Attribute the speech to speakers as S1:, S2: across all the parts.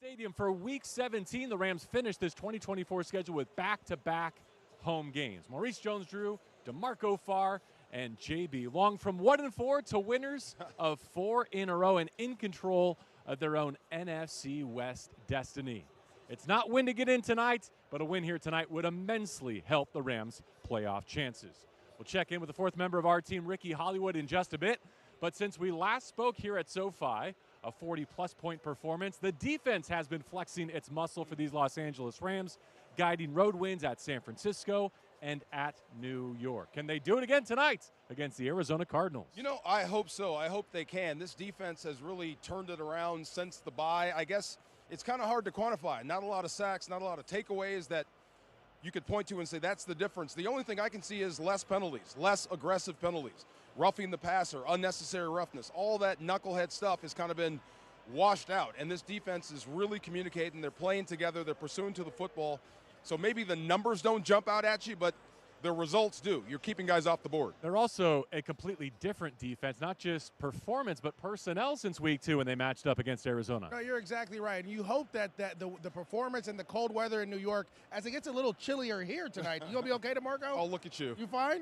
S1: Stadium for Week 17. The Rams finished this 2024 schedule with back-to-back home games. Maurice Jones-Drew, DeMarco Farr, and J.B. Long from 1-4 to winners of 4 in a row and in control of their own NFC West destiny. It's not win to get in tonight, but a win here tonight would immensely help the Rams' playoff chances. We'll check in with the fourth member of our team, Ricky Hollywood, in just a bit. But since we last spoke here at SoFi, a 40-plus point performance, the defense has been flexing its muscle for these Los Angeles Rams, guiding road wins at San Francisco and at New York. Can they do it again tonight against the Arizona Cardinals?
S2: You know, I hope so. I hope they can. This defense has really turned it around since the bye. I guess it's kind of hard to quantify. Not a lot of sacks, not a lot of takeaways that you could point to and say that's the difference. The only thing I can see is less penalties, less aggressive penalties. Roughing the passer, unnecessary roughness, all that knucklehead stuff has kind of been washed out. And this defense is really communicating. They're playing together. They're pursuing to the football. So maybe the numbers don't jump out at you, but the results do. You're keeping guys off the board.
S1: They're also a completely different defense, not just performance, but personnel since week 2 when they matched up against Arizona.
S3: No, you're exactly right. And you hope that the performance and the cold weather in New York, as it gets a little chillier here tonight, you going to be okay, DeMarco?
S2: Oh, look at you.
S3: You fine?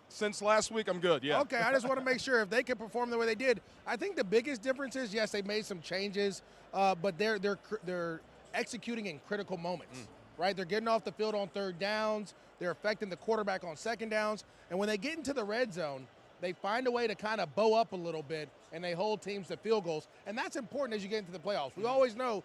S2: Since last week, I'm good, yeah.
S3: Okay, I just want to make sure if they can perform the way they did. I think the biggest difference is, yes, they made some changes, but they're executing in critical moments. Right? They're getting off the field on third downs. They're affecting the quarterback on second downs. And when they get into the red zone, they find a way to kind of bow up a little bit, and they hold teams to field goals. And that's important as you get into the playoffs. We always know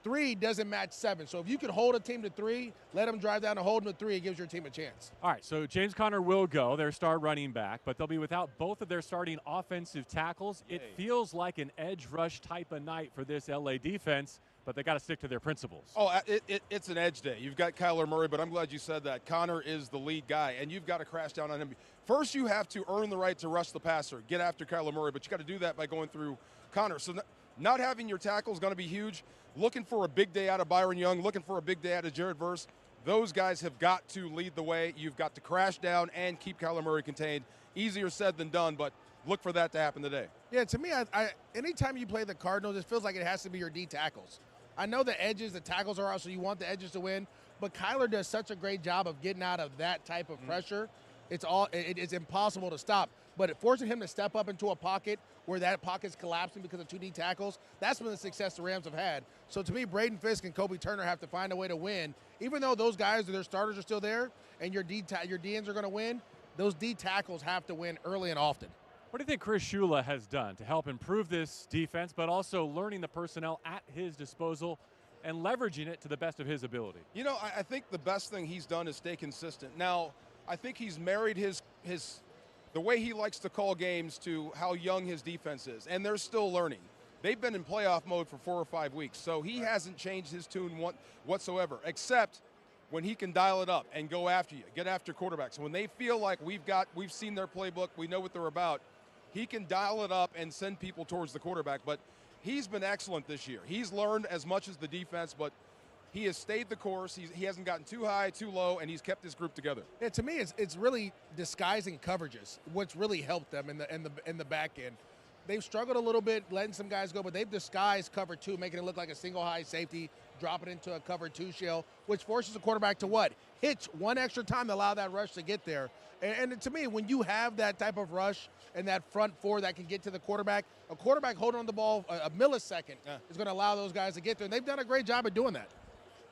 S3: 3 doesn't match 7. So if you could hold a team to 3, let them drive down and hold them to 3, it gives your team a chance.
S1: All right, so James Conner will go, their star running back, but they'll be without both of their starting offensive tackles. It feels like an edge rush type of night for this LA defense, but they got to stick to their principles.
S2: Oh, it's an edge day. You've got Kyler Murray, but I'm glad you said that. Connor is the lead guy, and you've got to crash down on him. First, you have to earn the right to rush the passer, get after Kyler Murray, but you got to do that by going through Connor. So not having your tackle is going to be huge. Looking for a big day out of Byron Young, looking for a big day out of Jared Verse. Those guys have got to lead the way. You've got to crash down and keep Kyler Murray contained. Easier said than done, but look for that to happen today.
S3: Yeah, to me, anytime you play the Cardinals, it feels like it has to be your D tackles. I know the edges, the tackles are out, so you want the edges to win, but Kyler does such a great job of getting out of that type of pressure. It's impossible to stop. But forcing him to step up into a pocket where that pocket's collapsing because of 2 D tackles, that's been the success the Rams have had. So to me, Braden Fisk and Kobe Turner have to find a way to win. Even though those guys, their starters are still there, and your DNs are going to win, those D tackles have to win early and often.
S1: What do you think Chris Shula has done to help improve this defense, but also learning the personnel at his disposal and leveraging it to the best of his ability?
S2: You know, I think the best thing he's done is stay consistent. Now, I think he's married the way he likes to call games to how young his defense is, and they're still learning. They've been in playoff mode for 4 or 5 weeks, so he hasn't changed his tune whatsoever, except when he can dial it up and go after you, get after quarterbacks. When they feel like we've seen their playbook, we know what they're about, he can dial it up and send people towards the quarterback. But he's been excellent this year. He's learned as much as the defense, but he has stayed the course. He hasn't gotten too high, too low, and he's kept his group together.
S3: Yeah, to me, it's really disguising coverages, what's really helped them in the back end. They've struggled a little bit letting some guys go, but they've disguised cover 2, making it look like a single high safety, drop it into a cover 2 shell, which forces the quarterback to what? Hitch one extra time to allow that rush to get there. And to me, when you have that type of rush and that front 4 that can get to the quarterback, a quarterback holding on the ball a millisecond is going to allow those guys to get there. And they've done a great job of doing that.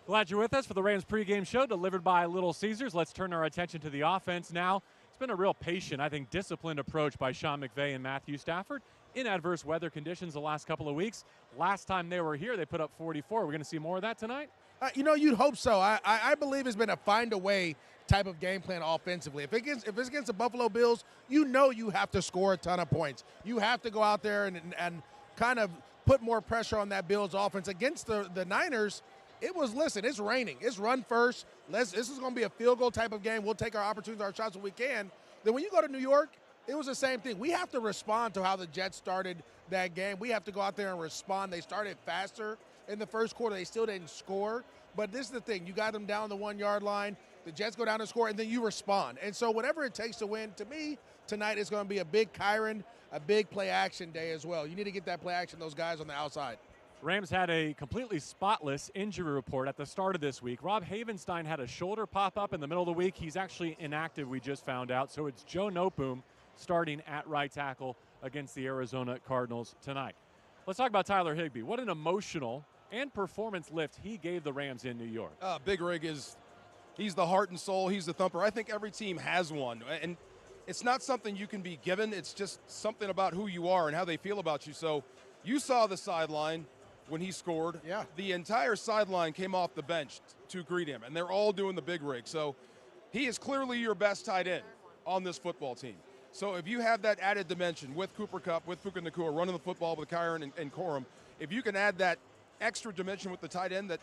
S1: Glad you're with us for the Rams pregame show delivered by Little Caesars. Let's turn our attention to the offense now. It's been a real patient, I think, disciplined approach by Sean McVay and Matthew Stafford in adverse weather conditions the last couple of weeks. Last time they were here, they put up 44. We're going to see more of that tonight?
S3: You'd hope so. I believe it's been a find-a-way type of game plan offensively. If it's against the Buffalo Bills, you have to score a ton of points. You have to go out there and kind of put more pressure on that Bills offense. Against the Niners, it's raining. It's run first. This is going to be a field goal type of game. We'll take our opportunities, our shots when we can. Then when you go to New York, it was the same thing. We have to respond to how the Jets started that game. We have to go out there and respond. They started faster in the first quarter. They still didn't score. But this is the thing. You got them down the 1-yard line. The Jets go down and score, and then you respond. And so whatever it takes to win, to me, tonight is going to be a big Kyron, a big play-action day as well. You need to get that play-action, those guys on the outside.
S1: Rams had a completely spotless injury report at the start of this week. Rob Havenstein had a shoulder pop up in the middle of the week. He's actually inactive, we just found out. So it's Joe Noteboom starting at right tackle against the Arizona Cardinals tonight. Let's talk about Tyler Higbee. What an emotional and performance lift he gave the Rams in New York.
S2: Big Rig he's the heart and soul. He's the thumper. I think every team has one. And it's not something you can be given. It's just something about who you are and how they feel about you. So you saw the sideline when he scored.
S3: Yeah.
S2: The entire sideline came off the bench to greet him, and they're all doing the Big Rig. So he is clearly your best tight end on this football team. So if you have that added dimension with Cooper Kupp, with Puka Nacua, running the football with Kyron and Corum, if you can add that extra dimension with the tight end that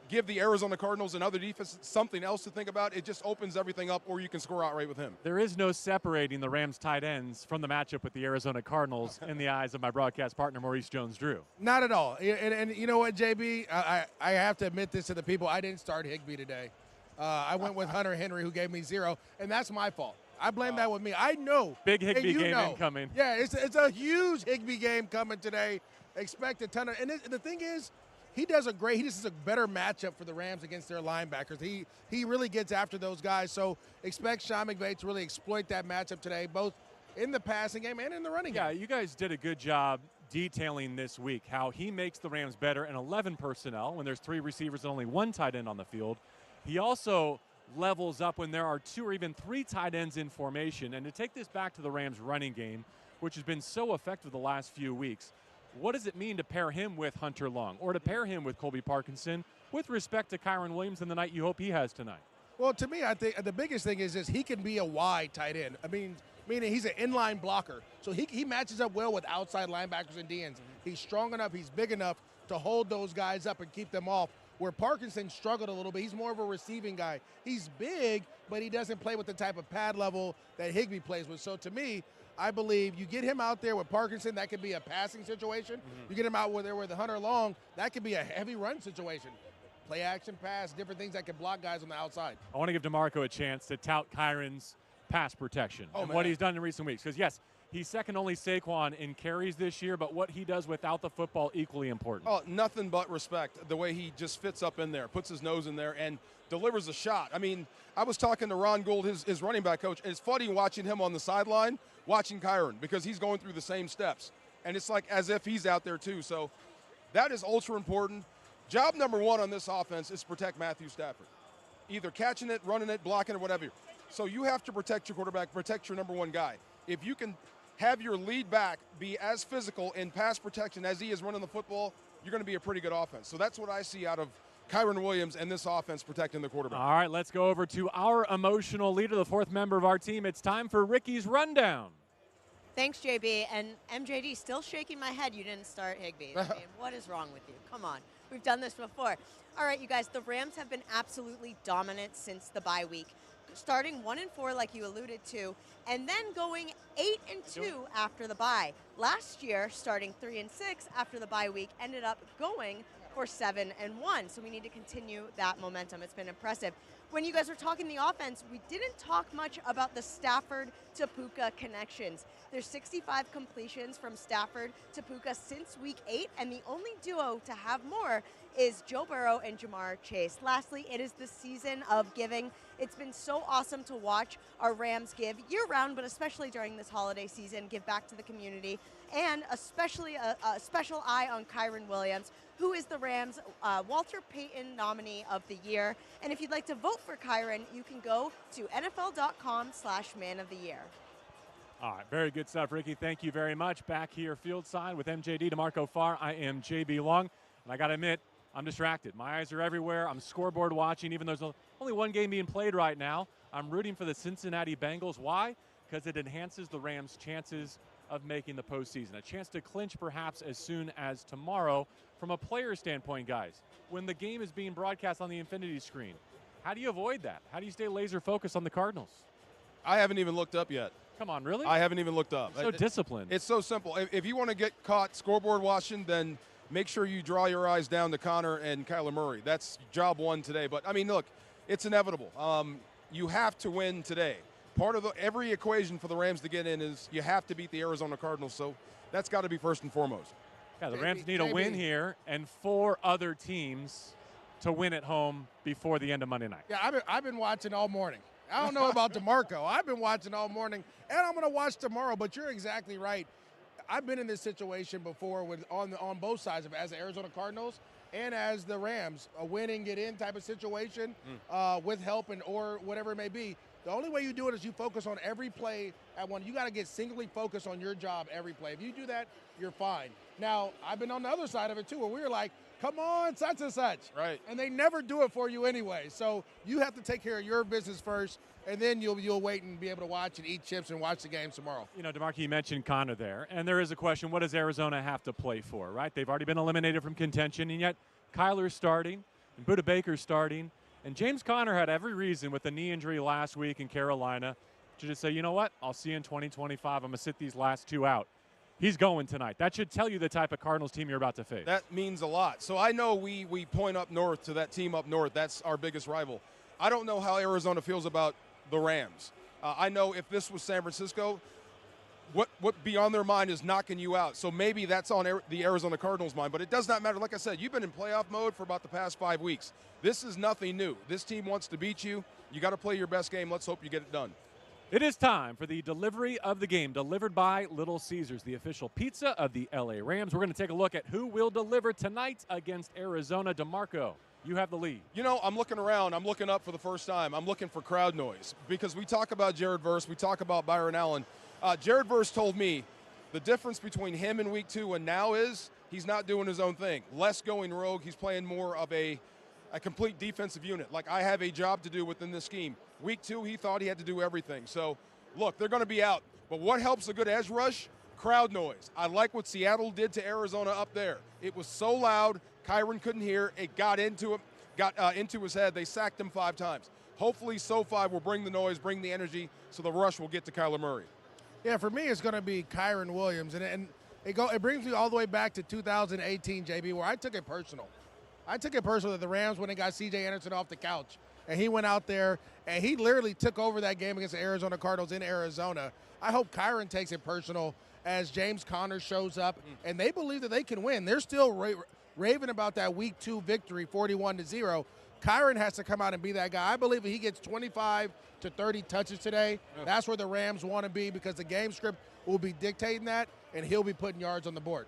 S2: give the Arizona Cardinals and other defense something else to think about, it just opens everything up, or you can score outright with him.
S1: There is no separating the Rams tight ends from the matchup with the Arizona Cardinals in the eyes of my broadcast partner, Maurice Jones-Drew.
S3: Not at all. And you know what, JB? I have to admit this to the people. I didn't start Higbee today. I went with Hunter Henry, who gave me 0, and that's my fault. I blame that with me. I know.
S1: Big Higbee game incoming.
S3: Yeah, it's a huge Higbee game coming today. Expect a ton of – and the thing is, he just is a better matchup for the Rams against their linebackers. He really gets after those guys. So expect Sean McVay to really exploit that matchup today, both in the passing game and in the running game.
S1: Yeah, you guys did a good job detailing this week how he makes the Rams better in 11 personnel when there's 3 receivers and only 1 tight end on the field. He also levels up when there are 2 or even 3 tight ends in formation. And to take this back to the Rams running game, which has been so effective the last few weeks, what does it mean to pair him with Hunter Long or to pair him with Colby Parkinson with respect to Kyron Williams and the night you hope he has tonight?
S3: Well, to me, I think the biggest thing is he can be a wide tight end. I mean, meaning he's an inline blocker. So he matches up well with outside linebackers and DNs. He's strong enough, he's big enough to hold those guys up and keep them off. Where Parkinson struggled a little bit, he's more of a receiving guy. He's big, but he doesn't play with the type of pad level that Higbee plays with. So to me, I believe you get him out there with Parkinson, that could be a passing situation. You get him out there with Hunter Long, that could be a heavy run situation. Play action pass, different things that can block guys on the outside.
S1: I want to give DeMarco a chance to tout Kyron's pass protection and what he's done in recent weeks. Because, yes, he's second only Saquon in carries this year, but what he does without the football equally important.
S2: Oh, nothing but respect. The way he just fits up in there, puts his nose in there, and delivers a shot. I mean, I was talking to Ron Gould, his running back coach, and it's funny watching him on the sideline, watching Kyron, because he's going through the same steps. And it's like as if he's out there too. So that is ultra important. Job number 1 on this offense is protect Matthew Stafford. Either catching it, running it, blocking it, whatever. So you have to protect your quarterback, protect your number 1 guy. If you can have your lead back be as physical in pass protection as he is running the football, you're going to be a pretty good offense. So that's what I see out of Kyron Williams and this offense protecting the quarterback.
S1: All right, let's go over to our emotional leader, the 4th member of our team. It's time for Ricky's Rundown.
S4: Thanks, JB. And MJD, still shaking my head you didn't start Higbee. I mean, what is wrong with you? Come on. We've done this before. All right, you guys, the Rams have been absolutely dominant since the bye week. Starting 1-4, like you alluded to, and then going 8-2 after the bye. Last year, starting 3-6 after the bye week, ended up going for 7-1. So we need to continue that momentum. It's been impressive. When you guys were talking the offense, we didn't talk much about the Stafford to Puka connections. There's 65 completions from Stafford to Puka since week 8, and the only duo to have more is Joe Burrow and Jamar Chase. Lastly, it is the season of giving. It's been so awesome to watch our Rams give year-round, but especially during this holiday season, give back to the community, and especially a special eye on Kyron Williams, who is the Rams' Walter Payton nominee of the year. And if you'd like to vote for Kyron, you can go to NFL.com/Man of the Year.
S1: All right, very good stuff, Ricky. Thank you very much. Back here, field side with MJD, DeMarco Farr. I am JB Long, and I got to admit, I'm distracted. My eyes are everywhere. I'm scoreboard watching, even though there's only one game being played right now. I'm rooting for the Cincinnati Bengals. Why? Because it enhances the Rams' chances of making the postseason. A chance to clinch perhaps as soon as tomorrow. From a player standpoint, guys, when the game is being broadcast on the infinity screen, how do you avoid that? How do you stay laser focused on the Cardinals?
S2: I haven't even looked up yet.
S1: Come on, really?
S2: I haven't even looked up.
S1: You're so disciplined.
S2: It's so simple. If you want to get caught scoreboard watching, then make sure you draw your eyes down to Connor and Kyler Murray. That's job 1 today. But, I mean, look, it's inevitable. You have to win today. Part of every equation for the Rams to get in is you have to beat the Arizona Cardinals. So that's got to be first and foremost.
S1: Yeah, the Rams need a win here and 4 other teams to win at home before the end of Monday night.
S3: Yeah, I've been watching all morning. I don't know about DeMarco. I've been watching all morning, and I'm going to watch tomorrow. But you're exactly right. I've been in this situation before on both sides of it, as the Arizona Cardinals and as the Rams, a win and get in type of situation with help or whatever it may be. The only way you do it is you focus on every play at one. You got to get singly focused on your job every play. If you do that, you're fine. Now, I've been on the other side of it too, where we were like, come on, such and such.
S2: Right.
S3: And they never do it for you anyway. So you have to take care of your business first, and then you'll wait and be able to watch and eat chips and watch the games tomorrow.
S1: You know, DeMarco, you mentioned Connor there, and there is a question, what does Arizona have to play for, right? They've already been eliminated from contention, and yet Kyler's starting, and Budda Baker's starting, and James Conner had every reason with the knee injury last week in Carolina to just say, you know what, I'll see you in 2025. I'm going to sit these last 2 out. He's going tonight. That should tell you the type of Cardinals team you're about to face.
S2: That means a lot. So I know we point up north to that team up north. That's our biggest rival. I don't know how Arizona feels about the Rams. I know if this was San Francisco, what beyond their mind is knocking you out. So maybe that's on the Arizona Cardinals' mind. But it does not matter. Like I said, you've been in playoff mode for about the past 5 weeks. This is nothing new. This team wants to beat you. You got to play your best game. Let's hope you get it done.
S1: It is time for the delivery of the game, delivered by Little Caesars, the official pizza of the LA Rams. We're going to take a look at who will deliver tonight against Arizona. DeMarco, you have the lead.
S2: You know, I'm looking around. I'm looking up for the first time. I'm looking for crowd noise because we talk about Jared Verse. We talk about Byron Allen. Jared Verse told me the difference between him in week 2 and now is he's not doing his own thing. Less going rogue. He's playing more of a complete defensive unit. Like, I have a job to do within this scheme. Week 2, he thought he had to do everything. So, look, they're going to be out. But what helps a good edge rush? Crowd noise. I like what Seattle did to Arizona up there. It was so loud, Kyren couldn't hear. It got into him, into his head. They sacked him 5 times. Hopefully, SoFi will bring the noise, bring the energy, so the rush will get to Kyler Murray.
S3: Yeah, for me, it's going to be Kyren Williams. And it brings me all the way back to 2018, JB, where I took it personal. I took it personal that the Rams went and got C.J. Anderson off the couch. And he went out there, and he literally took over that game against the Arizona Cardinals in Arizona. I hope Kyren takes it personal as James Conner shows up, and they believe that they can win. They're still raving about that Week 2 victory, 41-0. Kyren has to come out and be that guy. I believe if he gets 25 to 30 touches today, that's where the Rams want to be because the game script will be dictating that, and he'll be putting yards on the board.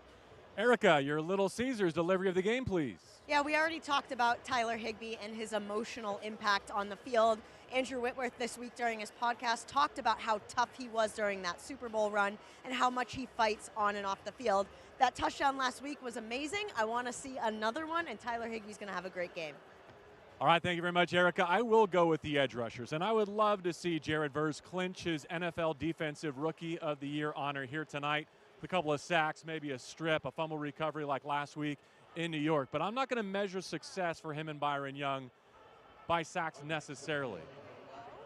S1: Erica, your Little Caesars delivery of the game, please.
S4: Yeah, we already talked about Tyler Higbee and his emotional impact on the field. Andrew Whitworth this week during his podcast talked about how tough he was during that Super Bowl run and how much he fights on and off the field. That touchdown last week was amazing. I want to see another one, and Tyler Higbee's going to have a great game.
S1: All right, thank you very much, Erica. I will go with the edge rushers, and I would love to see Jared Verse clinch his NFL Defensive Rookie of the Year honor here tonight. A couple of sacks, maybe a strip, a fumble recovery like last week in New York. But I'm not going to measure success for him and Byron Young by sacks necessarily.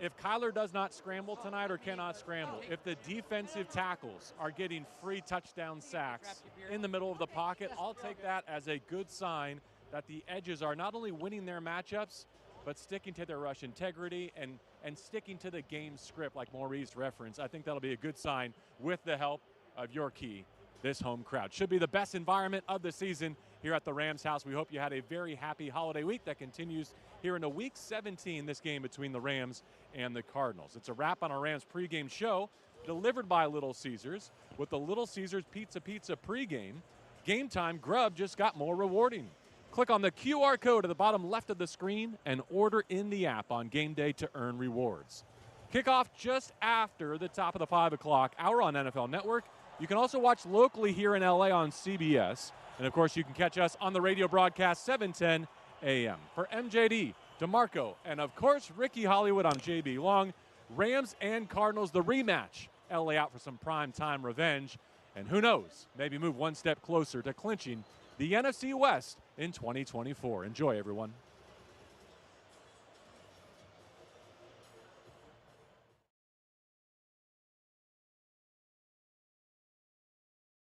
S1: If Kyler does not scramble tonight or cannot scramble, if the defensive tackles are getting free touchdown sacks in the middle of the pocket, I'll take that as a good sign that the edges are not only winning their matchups, but sticking to their rush integrity and sticking to the game script like Maurice referenced. I think that'll be a good sign with the help of your key, this home crowd. Should be the best environment of the season here at the Rams house. We hope you had a very happy holiday week that continues here into Week 17, this game between the Rams and the Cardinals. It's a wrap on our Rams pregame show delivered by Little Caesars. With the Little Caesars Pizza pregame, game time grub just got more rewarding. Click on the QR code at the bottom left of the screen and order in the app on game day to earn rewards. Kickoff just after the top of the 5 o'clock hour on NFL Network. You can also watch locally here in LA on CBS. And, of course, you can catch us on the radio broadcast 7:10 a.m. For MJD, DeMarco, and, of course, Ricky Hollywood, I'm JB Long. Rams and Cardinals, the rematch. LA out for some prime time revenge. And who knows, maybe move one step closer to clinching the NFC West in 2024. Enjoy, everyone.